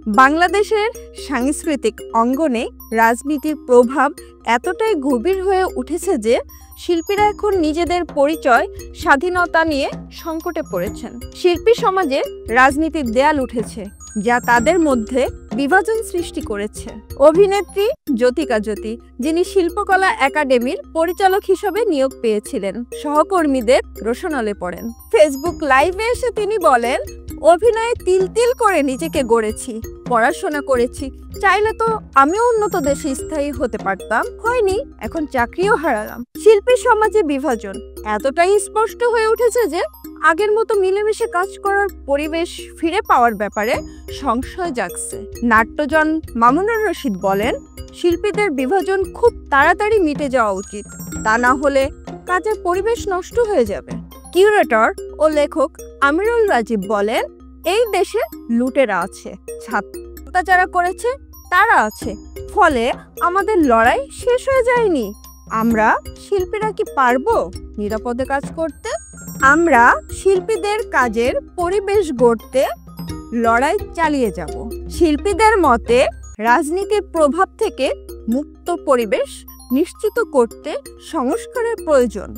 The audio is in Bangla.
বাংলাদেশের সাংস্কৃতিক অঙ্গনে রাজনীতির প্রভাব এতটাই গভীর হয়ে উঠেছে যে শিল্পীরা এখন নিজেদের পরিচয় স্বাধীনতা নিয়ে সংকটে পড়েছেন। শিল্পী সমাজে রাজনীতির দেয়াল উঠেছে, যা তাদের মধ্যে বিভাজন সৃষ্টি করেছে। অভিনেত্রী জ্যোতিকা জ্যোতি, যিনি শিল্পকলা একাডেমির পরিচালক হিসেবে নিয়োগ পেয়েছিলেন, সহকর্মীদের রোষানলে পড়েন। ফেসবুক লাইভে এসে তিনি বলেন, অভিনয়ে তিল তিল করে নিজেকে গড়েছি, পড়াশোনা করেছি, চাইলে তো আমিও উন্নত দেশে স্থায়ী হতে পারতাম, হয়নি, এখন চাকরিও হারালাম। শিল্পী সমাজে বিভাজন এতটাই স্পষ্ট হয়ে উঠেছে যে আগের মতো মিলেমিশে কাজ করার পরিবেশ ফিরে পাওয়ার ব্যাপারে সংশয় জাগছে। নাট্যজন মামুনুর রশিদ বলেন, শিল্পীদের বিভাজন খুব তাড়াতাড়ি মিটে যাওয়া উচিত, তা না হলে কাজের পরিবেশ নষ্ট হয়ে যাবে। কিউরেটর ও লেখক আমিরুল রাজীব বলেন, এই দেশে লুটেরা আছে, ছাত্রতা যারা করেছে তারা আছে, ফলে আমাদের লড়াই শেষ হয়ে যায়নি। আমরা শিল্পীরা কি পারবো নিরাপদে কাজ করতে? আমরা শিল্পীদের কাজের পরিবেশ গড়তে লড়াই চালিয়ে যাব। শিল্পীদের মতে রাজনীতির প্রভাব থেকে মুক্ত পরিবেশ নিশ্চিত করতে সংস্কারের প্রয়োজন।